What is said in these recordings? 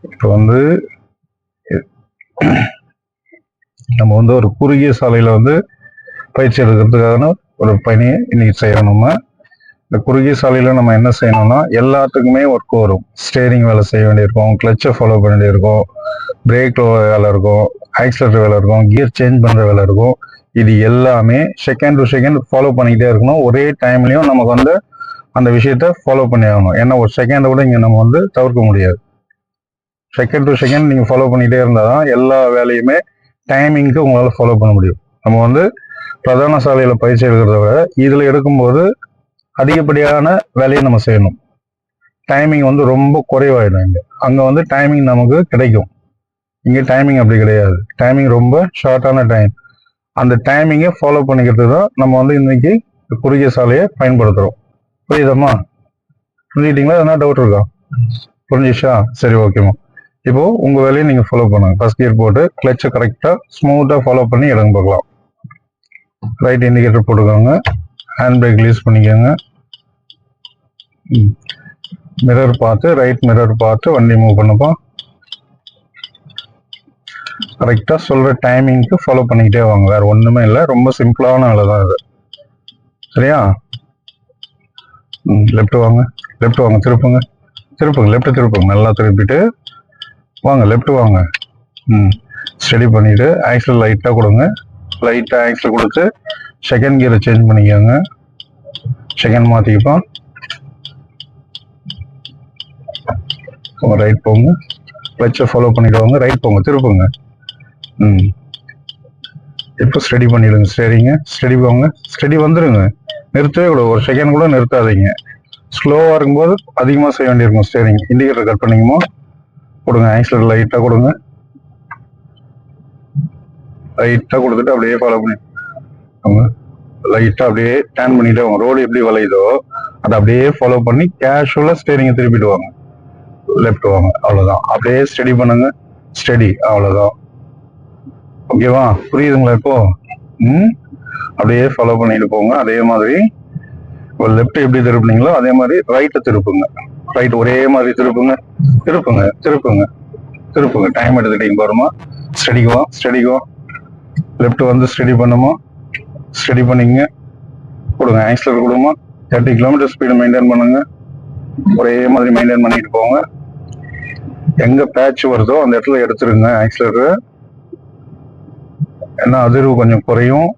இப்போ வந்து நம்ம வந்து ஒரு குறுகிய சாலையில வந்து பயிற்சி எடுக்கிறதுக்கான ஒரு பணியை இன்னைக்கு செய்யறோம். நம்ம இந்த குறுகிய சாலையில நம்ம என்ன செய்யணும்னா எல்லாத்துக்குமே ஒர்க் வரும். ஸ்டேரிங் வேலை செய்ய வேண்டியிருக்கும், கிளச்சை ஃபாலோ பண்ண வேண்டியிருக்கும், பிரேக் வேலை இருக்கும், ஆக்சிலேட்டர் வேலை இருக்கும், கியர் சேஞ்ச் பண்ற வேலை இருக்கும். இது எல்லாமே செகண்ட் டு செகண்ட் ஃபாலோ பண்ணிக்கிட்டே இருக்கணும். ஒரே டைம்லயும் நமக்கு வந்து அந்த விஷயத்த ஃபாலோ பண்ணி ஆகணும். ஏன்னா ஒரு செகண்ட் கூட இங்க நம்ம வந்து தவிர்க்க முடியாது. செகண்ட் டு செகண்ட் நீங்க ஃபாலோ பண்ணிட்டே இருந்தாதான் எல்லா வேலையுமே டைமிங்க்கு உங்களால ஃபாலோ பண்ண முடியும். நம்ம வந்து பிரதான சாலையில பயிற்சி எடுக்கிறத விட இதுல எடுக்கும்போது அதிகப்படியான வேலையை நம்ம செய்யணும். டைமிங் வந்து ரொம்ப குறைவாயிடும். அங்க வந்து டைமிங் நமக்கு கிடைக்கும். இங்க டைமிங் அப்படி கிடையாது. டைமிங் ரொம்ப ஷார்ட்டான டைம். அந்த டைமிங்கை ஃபாலோ பண்ணிக்கிறதுக்கு தான் நம்ம வந்து இன்னைக்கு குறுகிய சாலையை பயன்படுத்துறோம். புரியுதம்மா? புரிஞ்சுக்கிட்டீங்களா? எதனா டவுட் இருக்கா? புரிஞ்சிச்சா? சரி, ஓகேம்மா. இப்போ உங்க வேலையை நீங்க ஃபாலோ பண்ணுங்க. ஃபர்ஸ்ட் கியர் போட்டு கிளச்சை கரெக்டா ஸ்மூத்தா ஃபாலோ பண்ணி இடங்க பார்க்கலாம். ரைட் இண்டிகேட்டர் போட்டுக்கோங்க. ஹேண்ட் பிரேக் ரிலீஸ் பண்ணிக்கோங்க. மிரர் பார்த்து, ரைட் மிரர் பார்த்து வண்டி மூவ் பண்ணுப்பா. கரெக்டா சொல்ற டைமிங்க்கு ஃபாலோ பண்ணிக்கிட்டே வாங்க. வேற ஒண்ணுமே இல்லை. ரொம்ப சிம்பிளான வேலை தான் இது. சரியா? லெஃப்ட் வாங்க, லெஃப்ட் வாங்க, திருப்புங்க, திருப்புங்க, லெஃப்ட் திருப்புங்க, நல்லா திருப்பிட்டு வாங்க, லெஃப்ட் வாங்க. ஸ்டடி பண்ணிட்டு ஆக்சில் லைட்டா கொடுங்க. லைட்டா ஆக்சில் கொடுத்து செகண்ட் கியரை சேஞ்ச் பண்ணிக்கோங்க. செகண்ட் மாத்திக்கப்பா. ரைட் போங்க, கிளச்சை ஃபாலோ பண்ணிடுவாங்க. ரைட் போங்க, திருப்புங்க. இப்போ ஸ்டடி பண்ணிடுங்க. ஸ்டேரிங்க ஸ்டடி போங்க, ஸ்டடி வந்துடுங்க. நிறுத்தவே கூட ஒரு செகண்ட் கூட நிறுத்தாதீங்க. ஸ்லோவா இருக்கும்போது அதிகமாக செய்ய வேண்டியிருக்கும். ஸ்டேரிங் இண்டிகேட்டர் கட் பண்ணிக்குமோ கொடுங்க. ஆக்சிலேட்டர் லைட்டா கொடுங்க. லைட்டா கொடுத்துட்டு அப்படியே ஃபாலோ பண்ணி லைட்டா அப்படியே டர்ன் பண்ணிட்டு வாங்க. ரோடு எப்படி வளையுதோ அதை அப்படியே ஃபாலோ பண்ணி கேஷுவலா ஸ்டேரிங்கை திருப்பிட்டு வாங்க. லெஃப்ட் வாங்க, அவ்வளவுதான். அப்படியே ஸ்டடி பண்ணுங்க. ஸ்டடி, அவ்வளவுதான். ஓகேவா? புரியுதுங்களா இப்போ? அப்படியே ஃபாலோ பண்ணிட்டு போங்க. அதே மாதிரி லெஃப்ட் எப்படி திருப்புனீங்களோ அதே மாதிரி ரைட்டை திருப்புங்க. ரைட் ஒரே மாதிரி திருப்புங்க, திருப்புங்க, திருப்புங்க, திருப்புங்க. டைம் எடுத்துட்டீங்க பாருமா. ஸ்டடிக்குவா, ஸ்டடிக்குவா. லெஃப்ட் வந்து ஸ்டடி பண்ணுமா, ஸ்டடி பண்ணிங்க. கொடுங்க, ஆக்சிலேட்டர் கொடுமா. 30 கிலோமீட்டர் ஸ்பீடு மெயின்டைன் பண்ணுங்க. ஒரே மாதிரி மெயின்டைன் பண்ணிட்டு போங்க. எங்க பேட்ச் வருதோ அந்த இடத்துல எடுத்துருங்க ஆக்சிலேட்டர். ஏன்னா அதிர்வு கொஞ்சம் குறையும்.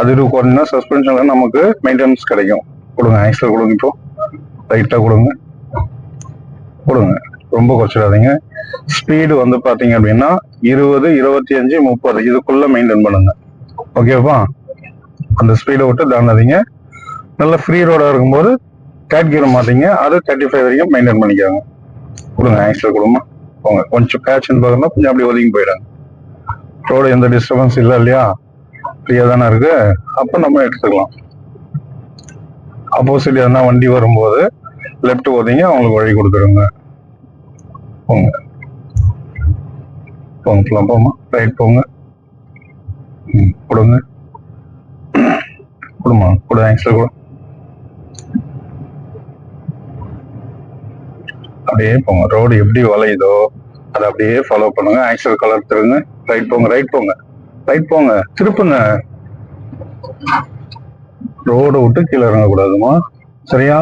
அதிர்வு குறைஞ்சா சஸ்பென்ஷன்ல நமக்கு மெயின்டெனன்ஸ் கிடைக்கும். கொடுங்க, ஆக்சிலேட்டர் கொடுங்க. இப்போ லைட்டா கொடுங்க, கொடுங்க. ரொம்ப குறைச்சிடாதீங்க. ஸ்பீடு வந்து பாத்தீங்க அப்படின்னா 20, 25, 30 இதுக்குள்ள மெயின்டைன் பண்ணுங்க. ஓகேவா? அந்த ஸ்பீடை விட்டு தாண்டாதீங்க. நல்ல ஃப்ரீ ரோடா இருக்கும்போது தேர்ட் கியர் மாத்தீங்க. அது 35 வரைக்கும் மெயின்டைன் பண்ணிக்காங்க. கொடுங்க, ஆக்சிலேட்டர் கொடுங்க. போங்க. கொஞ்சம் பேட்ச்னு பார்க்கணும், கொஞ்சம் அப்படி ஒதுங்கி போயிடாங்க. ரோடு எந்த டிஸ்டர்பன்ஸ் இல்லை இல்லையா? ஃப்ரீயா தானே இருக்கு. அப்ப நம்ம எடுத்துக்கலாம். ஆப்போசிட் எதனா வண்டி வரும்போது லெஃப்ட் ஓதிங்க, அவங்களுக்கு வழி கொடுத்துருங்க. போங்க, போங்க, போமா. ரைட் போங்க. கொடுங்க, கொடுமா, கொடு. ஆக்சிலேட்டர் கொடு. அப்படியே போங்க. ரோடு எப்படி வளையுதோ அதை அப்படியே ஃபாலோ பண்ணுங்க. ஆக்சிலேட்டர் கலர் திருங்க. ரைட் போங்க, ரைட் போங்க, ரைட் போங்க, திருப்புங்க. ரோடை விட்டு கீழே இறங்கக்கூடாதுமா. சரியா?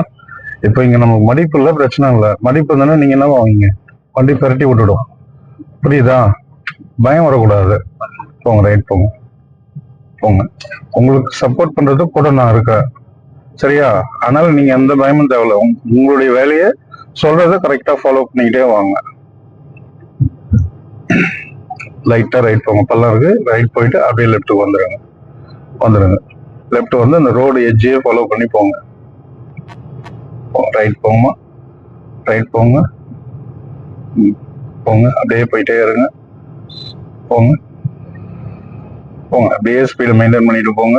இப்போ இங்க நமக்கு மடிப்பு இல்லை, பிரச்சனை இல்லை. மடிப்பு தானே நீங்க என்ன வாங்கிங்க, வண்டி பெரட்டி விட்டுடும். புரியுதா? பயம் வரக்கூடாது. போங்க, ரைட் போங்க, போங்க. உங்களுக்கு சப்போர்ட் பண்றது கூட நான் இருக்கேன். சரியா? அதனால நீங்க எந்த பயமும் தேவையில்ல. உங்களுடைய வேலையை சொல்றதை கரெக்டா ஃபாலோ பண்ணிக்கிட்டே வாங்க. லைட்டா ரைட் போங்க. பள்ளம் இருக்கு, ரைட் போயிட்டு அப்படியே லெஃப்ட்டுக்கு வந்துருங்க. வந்துருங்க. லெஃப்ட் வந்து அந்த ரோடு எட்ஜையே ஃபாலோ பண்ணி போங்க. ரைட் போங்கம்மா, ரைட் போங்க, போங்க. அப்படியே போயிட்டே இருங்க. போங்க, போங்க. அப்படியே ஸ்பீடு மெயின்டைன் பண்ணிட்டு போங்க.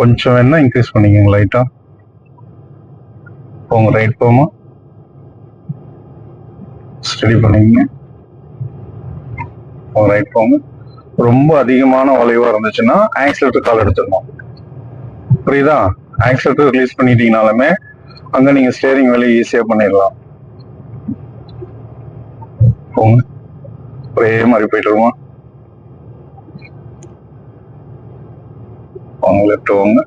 கொஞ்சம் வேணா இன்க்ரீஸ் பண்ணிக்கோங்க லைட்டா. போங்க, ரைட் போமா. ஸ்டடி பண்ணிக்கங்க. ரைட் போங்க. ரொம்ப அதிகமான வளைவா இருந்துச்சுன்னா ஆக்சிலேட்டர் கால் எடுத்துடணும். புரியுதா? ஆக்சிலேட்டர் ரிலீஸ் பண்ணிட்டீங்கனாலுமே அங்க நீங்க ஸ்டேரிங் வேலையை ஈஸியா பண்ணிடலாம். போங்க. ஒரே மாதிரி போயிட்டு இருக்குமா. போங்க லெஃப்ட் போங்க.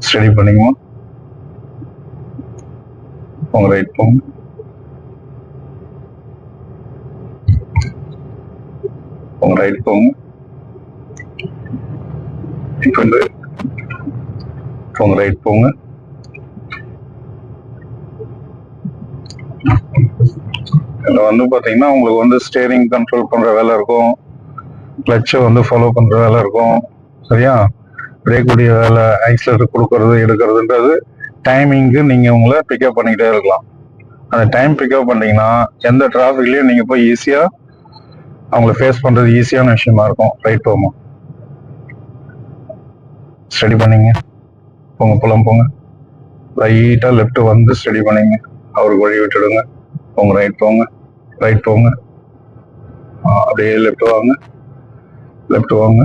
ஸ்டடி பண்ணிக்குமா. போங்க ரைட் போங்க. போங்க ரைட் போங்க. இப்போ போங்க ரைட் போங்க. இதில் வந்து பார்த்தீங்கன்னா உங்களுக்கு வந்து ஸ்டேரிங் கண்ட்ரோல் பண்ணுற வேலை இருக்கும், கிளச்சை வந்து ஃபாலோ பண்ணுற வேலை இருக்கும். சரியா? பிரேக் உடைய வேலை, ஆக்சிலேட்டர் கொடுக்கறது எடுக்கிறதுன்றது டைமிங்க்கு நீங்கள் உங்களை பிக்கப் பண்ணிக்கிட்டே இருக்கலாம். அந்த டைம் பிக்கப் பண்ணீங்கன்னா எந்த டிராஃபிக்லையும் நீங்கள் போய் ஈஸியாக அவங்கள ஃபேஸ் பண்ணுறது ஈஸியான விஷயமா இருக்கும். ரைட் போமா. ஸ்டடி பண்ணிங்க. போங்க போலாம் போங்க. லைட்டாக லெஃப்ட் வந்து ஸ்டடி பண்ணிங்க. அவருக்கு வழி விட்டுடுங்க. போங்க ரைட் போங்க. ரைட் போங்க. அப்படியே லெஃப்ட் வாங்க. லெஃப்ட் வாங்க.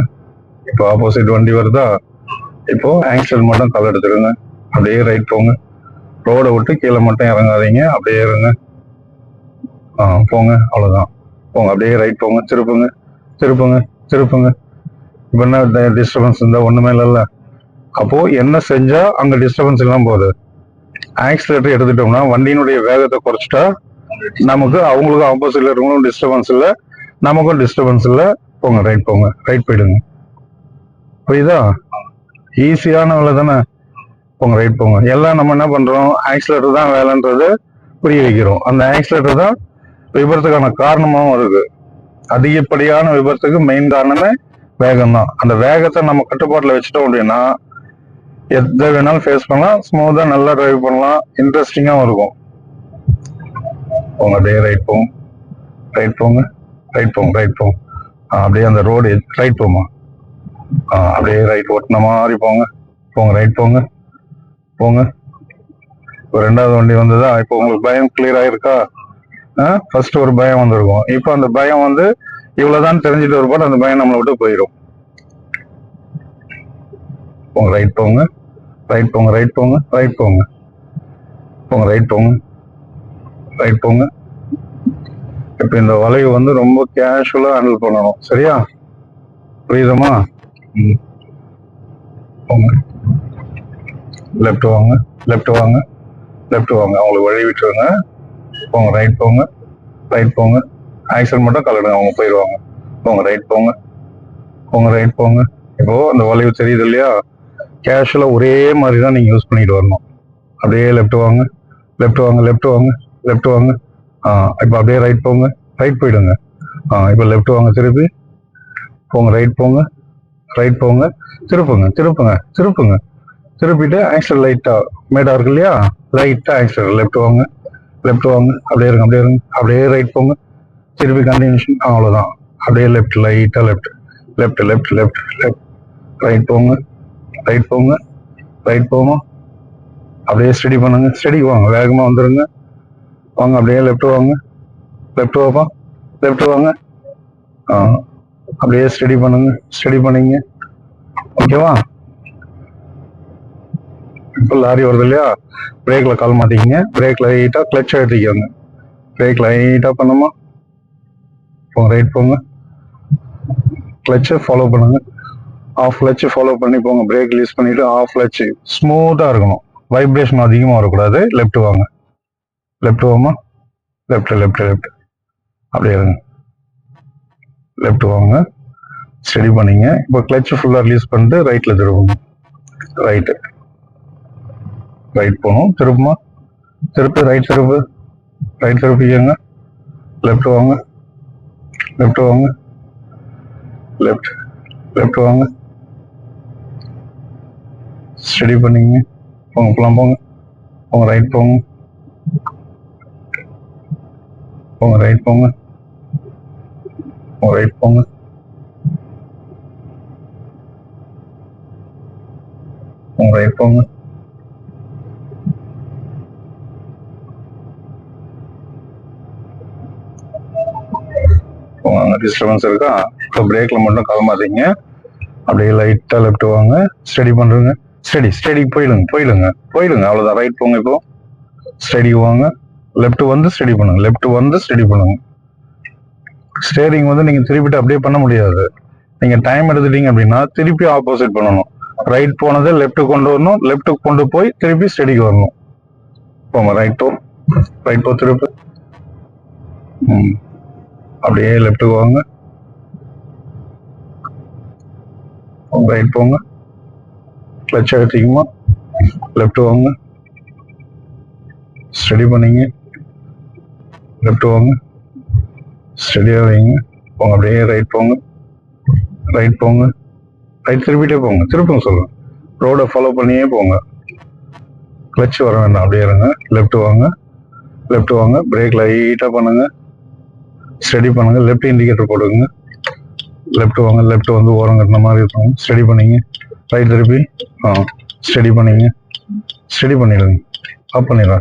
இப்போ ஆப்போசிட் வண்டி வருதா, இப்போ ஆக்சிடென்ட் மட்டும் கால் எடுத்துருங்க. அப்படியே ரைட் போங்க. ரோடை விட்டு கீழே மட்டும் இறங்காதீங்க, அப்படியே இருங்க. போங்க, அவ்வளோதான். போங்க அப்படியே ரைட் போங்க. திருப்புங்க திருப்புங்க திருப்புங்க. இப்போ என்ன டிஸ்டர்பன்ஸ் இருந்தால் ஒன்றுமே இல்லைல்ல. அப்போ என்ன செஞ்சா அங்கே டிஸ்டர்பன்ஸ் இல்லாமல் போகுது. ஆக்சிலேட்டர் எடுத்துட்டோம்னா வண்டியினுடைய வேகத்தை குறைச்சிட்டா நமக்கு அவங்களுக்கும் ஆப்போசிட்ல இருக்கவங்களும் டிஸ்டர்பன்ஸ் இல்லை, நமக்கும் டிஸ்டர்பன்ஸ் இல்லை. போங்க ரைட் போங்க. ரைட் போயிடுங்க. புரியுதா? ஈஸியான வேலை தானே. போங்க ரைட் போங்க. எல்லாம் நம்ம என்ன பண்றோம், ஆக்சிலேட்டர் தான் வேலைன்றது புரிய வைக்கிறோம். அந்த ஆக்சிலேட்டர் தான் விபத்துக்கான காரணமாகவும் இருக்கு. அதிகப்படியான விபத்துக்கு மெயின் காரணமே வேகம் தான். அந்த வேகத்தை நம்ம கட்டுப்பாட்டில் வச்சுட்டோம் அப்படின்னா எதை வேணாலும் ஃபேஸ் பண்ணலாம், ஸ்மூத்தா நல்லா டிரைவ் பண்ணலாம், இன்ட்ரெஸ்டிங்காகவும் இருக்கும். போங்க அப்படியே ரைட் போங்க. ரைட் போங்க. ரைட் போங்க. ரைட் போங்க. அப்படியே அந்த ரோடு ரைட் போமா. அப்படியே ரைட் ஓட்டின மாதிரி போங்க. போங்க ரைட் போங்க. போங்க. இப்போ ரெண்டாவது வண்டி வந்ததா, இப்போ உங்களுக்கு பயம் கிளியர் ஆயிருக்கா? ஃபர்ஸ்ட் ஒரு பயம் வந்திருக்கும். இப்போ அந்த பயம் வந்து இவ்வளவுதான் தெரிஞ்சுட்டு வரும்போது அந்த பயம் நம்மளை விட்டு போயிடும். போங்க ரைட் போங்க. ரைட் போங்க. ரைட் போங்க. ரைட் போங்க. போங்க ரைட் போங்க. ரைட் போங்க. இப்போ இந்த வளைவு வந்து ரொம்ப கேஷுவலா ஹேண்டில் பண்ணணும். சரியா? புரியுதுமா? போங்க. லெஃப்ட் வாங்க. லெஃப்ட் வாங்க. லெஃப்ட் வாங்க. அவங்களுக்கு வழி விட்டுருங்க. போங்க ரைட் போங்க. ரைட் போங்க. ஆக்சிடென்ட் மட்டும் கலடுங்க, அவங்க போயிடுவாங்க. போங்க ரைட் போங்க. போங்க ரைட் போங்க. இப்போ அந்த வளைவு தெரியுது இல்லையா? கேஷுவலா ஒரே மாதிரி தான் நீங்க யூஸ் பண்ணிட்டு வரணும். அப்படியே லெஃப்ட் வாங்க. லெஃப்ட் வாங்க. லெஃப்ட் வாங்க. லெஃப்ட் வாங்க. இப்போ அப்படியே ரைட் போங்க. ரைட் போயிடுங்க. இப்போ லெஃப்ட் வாங்க. திருப்பி போங்க. ரைட் போங்க. ரைட் போங்க. திருப்புங்க. திருப்புங்க. திருப்புங்க. திருப்பிட்டு ஆக்சிடென்ட் லைட்டா மேடா இருக்கு இல்லையா, லைட்டா ஆக்சிடென்ட் லெஃப்ட் வாங்க. லெஃப்ட் வாங்க. அப்படியே இருங்க. அப்படியே இருங்க. அப்படியே ரைட் போங்க. திருப்பி கண்டினியூஷன். அவ்வளோதான். அப்படியே லெஃப்ட் லைட்டா left left left left left. Right போங்க. ரைட் போங்க. ரைட் போமா. அப்படியே ஸ்டடி பண்ணுங்க. ஸ்டடிக்கு வாங்க. வேகமா வந்துருங்க. வாங்க. அப்படியே லெஃப்ட் வாங்க. லெஃப்ட் வாப்பா. லெஃப்ட் வாங்க. அப்படியே ஸ்டடி பண்ணுங்க. ஸ்டடி பண்ணீங்க. ஓகேவா? இப்போ லாரி வருது இல்லையா, பிரேக்ல கால் மாத்திக்கிங்க. பிரேக் லைட்டா கிளச் அழுத்திக்கோங்க. பிரேக் லைட்டா பண்ணுமா. போங்க ரைட் போங்க. கிளச்சை ஃபாலோ பண்ணுங்க. ஆஃப் கிளச் ஃபாலோ பண்ணி போங்க. பிரேக் ரிலீஸ் பண்ணிட்டு ஆஃப் கிளச் ஸ்மூத்தா இருக்கணும், வைப்ரேஷன் அதிகமாக வரக்கூடாது. லெஃப்ட் வாங்க. லெஃப்ட் வாமா. Left left left. அப்படியே இருங்க. லெஃப்ட் வாங்க. ஸ்டடி பண்ணீங்க. இப்போ கிளச் ஃபுல்லா ரிலீஸ் பண்ணிட்டு ரைட்ல திரும்புங்க. ரைட்டு. ரைட் போகணும். திருப்புமா. திருப்பி ரைட் திருப்பு. ரைட் திருப்பிக்கங்க. லெஃப்ட் வாங்க. லெஃப்ட் வாங்க. லெஃப்ட் லெஃப்ட் வாங்க. ஸ்டடி பண்ணீங்க. போங்க போலாம் போங்க. போங்க ரைட் போங்க. போங்க ரைட் போங்க. போங்க ரைட் போங்க. போங்க ரைட் போங்க. போங்க. டிஸ்டர்பன்ஸ் இருக்கா? இப்போ பிரேக்ல மட்டும் கால் மாத்தீங்க. அப்படியே லைட்டா லெஃப்ட் வாங்க. ஸ்டடி பண்றீங்க. ஸ்டடி ஸ்டடி போயிடுங்க. போயிடுங்க. போயிடுங்க. அவ்வளவுதான். ரைட் போங்க. இப்போ ஸ்டடி வாங்க. லெஃப்ட் வந்து ஸ்டடி பண்ணுங்க. லெஃப்ட் வந்து ஸ்டடி பண்ணுங்க. ஸ்டேரிங் வந்து நீங்க திருப்பிட்டு அப்படியே பண்ண முடியாது. நீங்க டைம் எடுத்துட்டீங்க அப்படின்னா திருப்பி ஆப்போசிட் பண்ணணும். ரைட் போனதை லெஃப்ட் கொண்டு வரணும், லெஃப்ட் கொண்டு போய் திருப்பி ஸ்டெடிக்கு வரணும். போங்க, ரைட் போ திருப்பி. அப்படியே லெஃப்ட்டுக்கு வாங்க, ரைட் போங்க, கிளச் எடுத்தீங்கம்மா, லெஃப்ட் வாங்க, ஸ்டடி பண்ணீங்க, லெஃப்ட் வாங்க, ஸ்டடியாக வைங்க, போங்க, அப்படியே ரைட் போங்க, ரைட் திருப்பிட்டே போங்க, திருப்புங்க சொல்லுங்க. ரோடை ஃபாலோ பண்ணியே போங்க, கிளச் வர வேண்டாம், அப்படியே இருங்க. லெஃப்ட் வாங்க, பிரேக் லைட்டாக பண்ணுங்க, ஸ்டடி பண்ணுங்க, லெஃப்ட் இண்டிகேட்டர் போடுங்க, லெஃப்ட் வாங்க, லெஃப்ட் வந்து ஓரம் கட்டின மாதிரி இருக்கும், ஸ்டடி பண்ணிங்க, ரைட் திருப்பி ஸ்டடி பண்ணிடுங்க, ஆஃப் பண்ணிடுங்க.